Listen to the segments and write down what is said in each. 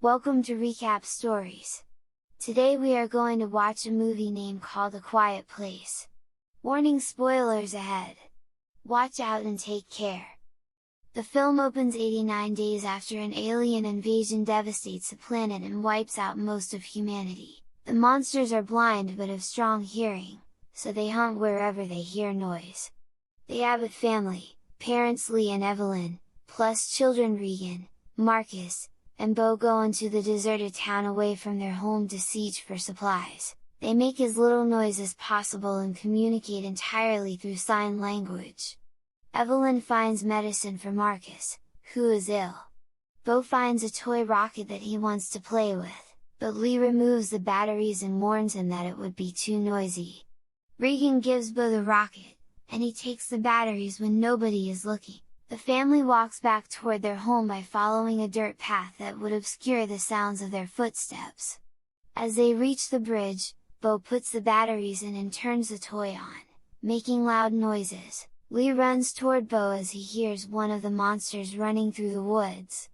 Welcome to Recap Stories. Today we are going to watch a movie named called A Quiet Place. Warning, spoilers ahead! Watch out and take care! The film opens 89 days after an alien invasion devastates the planet and wipes out most of humanity. The monsters are blind but have strong hearing, so they hunt wherever they hear noise. The Abbott family, parents Lee and Evelyn, plus children Regan, Marcus, and Bo go into the deserted town away from their home to siege for supplies. They make as little noise as possible and communicate entirely through sign language. Evelyn finds medicine for Marcus, who is ill. Bo finds a toy rocket that he wants to play with, but Lee removes the batteries and warns him that it would be too noisy. Regan gives Bo the rocket, and he takes the batteries when nobody is looking. The family walks back toward their home by following a dirt path that would obscure the sounds of their footsteps. As they reach the bridge, Bo puts the batteries in and turns the toy on, making loud noises. Lee runs toward Bo as he hears one of the monsters running through the woods.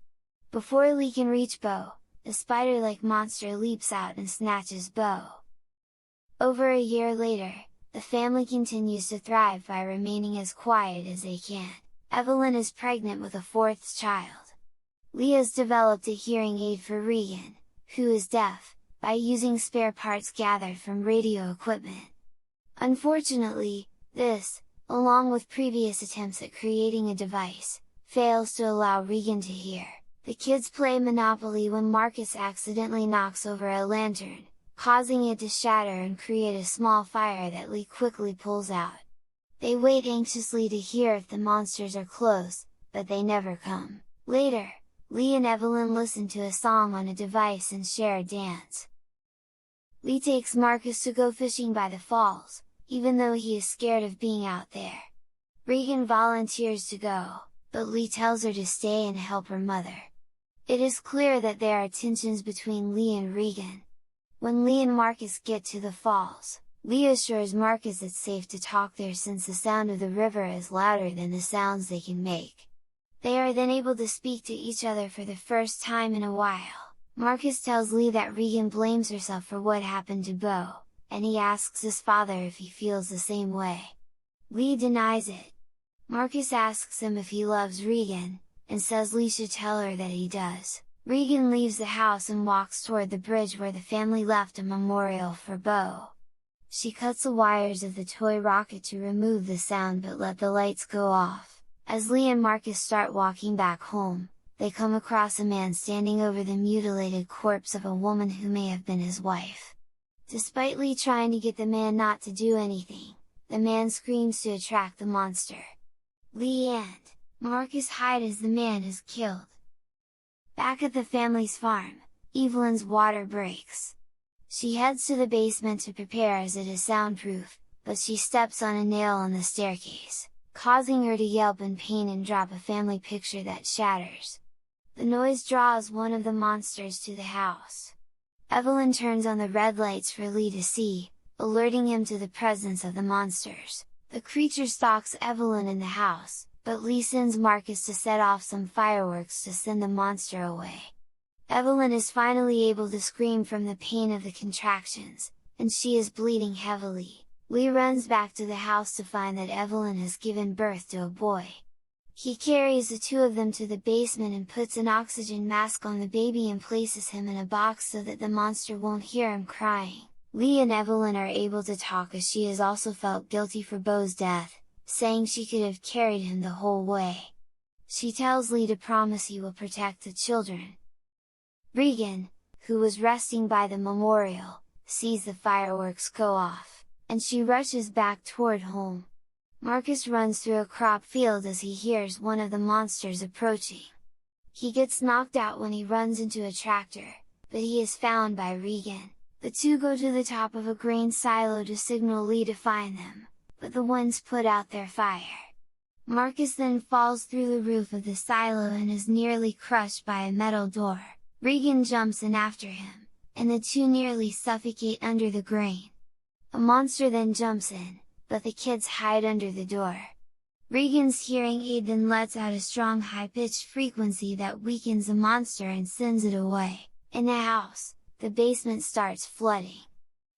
Before Lee can reach Bo, the spider-like monster leaps out and snatches Bo. Over a year later, the family continues to thrive by remaining as quiet as they can. Evelyn is pregnant with a fourth child. Lee has developed a hearing aid for Regan, who is deaf, by using spare parts gathered from radio equipment. Unfortunately, this, along with previous attempts at creating a device, fails to allow Regan to hear. The kids play Monopoly when Marcus accidentally knocks over a lantern, causing it to shatter and create a small fire that Lee quickly pulls out. They wait anxiously to hear if the monsters are close, but they never come. Later, Lee and Evelyn listen to a song on a device and share a dance. Lee takes Marcus to go fishing by the falls, even though he is scared of being out there. Regan volunteers to go, but Lee tells her to stay and help her mother. It is clear that there are tensions between Lee and Regan. When Lee and Marcus get to the falls, Lee assures Marcus it's safe to talk there since the sound of the river is louder than the sounds they can make. They are then able to speak to each other for the first time in a while. Marcus tells Lee that Regan blames herself for what happened to Bo, and he asks his father if he feels the same way. Lee denies it. Marcus asks him if he loves Regan, and says Lee should tell her that he does. Regan leaves the house and walks toward the bridge where the family left a memorial for Bo. She cuts the wires of the toy rocket to remove the sound but let the lights go off. As Lee and Marcus start walking back home, they come across a man standing over the mutilated corpse of a woman who may have been his wife. Despite Lee trying to get the man not to do anything, the man screams to attract the monster. Lee and Marcus hide as the man is killed. Back at the family's farm, Evelyn's water breaks. She heads to the basement to prepare as it is soundproof, but she steps on a nail on the staircase, causing her to yelp in pain and drop a family picture that shatters. The noise draws one of the monsters to the house. Evelyn turns on the red lights for Lee to see, alerting him to the presence of the monsters. The creature stalks Evelyn in the house, but Lee sends Marcus to set off some fireworks to send the monster away. Evelyn is finally able to scream from the pain of the contractions, and she is bleeding heavily. Lee runs back to the house to find that Evelyn has given birth to a boy. He carries the two of them to the basement and puts an oxygen mask on the baby and places him in a box so that the monster won't hear him crying. Lee and Evelyn are able to talk as she has also felt guilty for Bo's death, saying she could have carried him the whole way. She tells Lee to promise he will protect the children. Regan, who was resting by the memorial, sees the fireworks go off, and she rushes back toward home. Marcus runs through a crop field as he hears one of the monsters approaching. He gets knocked out when he runs into a tractor, but he is found by Regan. The two go to the top of a grain silo to signal Lee to find them, but the ones put out their fire. Marcus then falls through the roof of the silo and is nearly crushed by a metal door. Regan jumps in after him, and the two nearly suffocate under the grain. A monster then jumps in, but the kids hide under the door. Regan's hearing aid then lets out a strong high-pitched frequency that weakens the monster and sends it away. In the house, the basement starts flooding.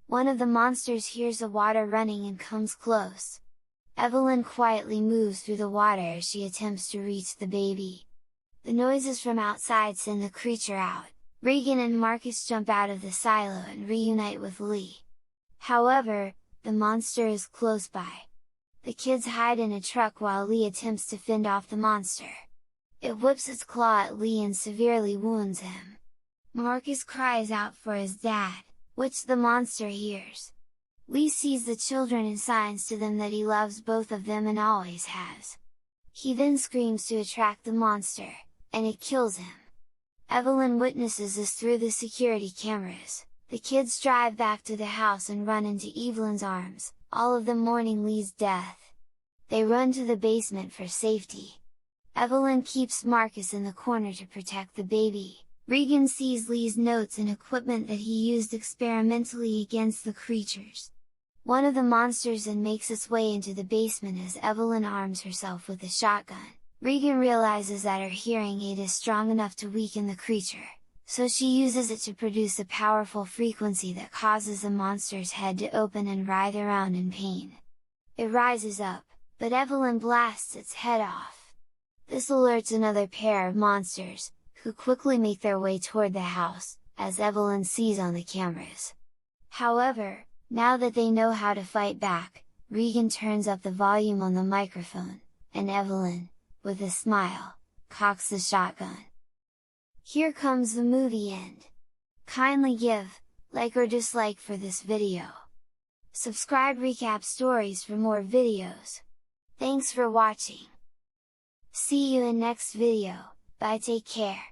One of the monsters hears the water running and comes close. Evelyn quietly moves through the water as she attempts to reach the baby. The noises from outside send the creature out. Regan and Marcus jump out of the silo and reunite with Lee. However, the monster is close by. The kids hide in a truck while Lee attempts to fend off the monster. It whips its claw at Lee and severely wounds him. Marcus cries out for his dad, which the monster hears. Lee sees the children and signs to them that he loves both of them and always has. He then screams to attract the monster, and it kills him. Evelyn witnesses this through the security cameras. The kids drive back to the house and run into Evelyn's arms, all of them mourning Lee's death. They run to the basement for safety. Evelyn keeps Marcus in the corner to protect the baby. Regan sees Lee's notes and equipment that he used experimentally against the creatures. One of the monsters then makes its way into the basement as Evelyn arms herself with a shotgun. Regan realizes that her hearing aid is strong enough to weaken the creature, so she uses it to produce a powerful frequency that causes the monster's head to open and writhe around in pain. It rises up, but Evelyn blasts its head off. This alerts another pair of monsters, who quickly make their way toward the house, as Evelyn sees on the cameras. However, now that they know how to fight back, Regan turns up the volume on the microphone, and Evelyn, with a smile, cocks the shotgun. Here comes the movie end. Kindly give, like or dislike for this video. Subscribe Recap Stories for more videos. Thanks for watching. See you in next video, bye, take care.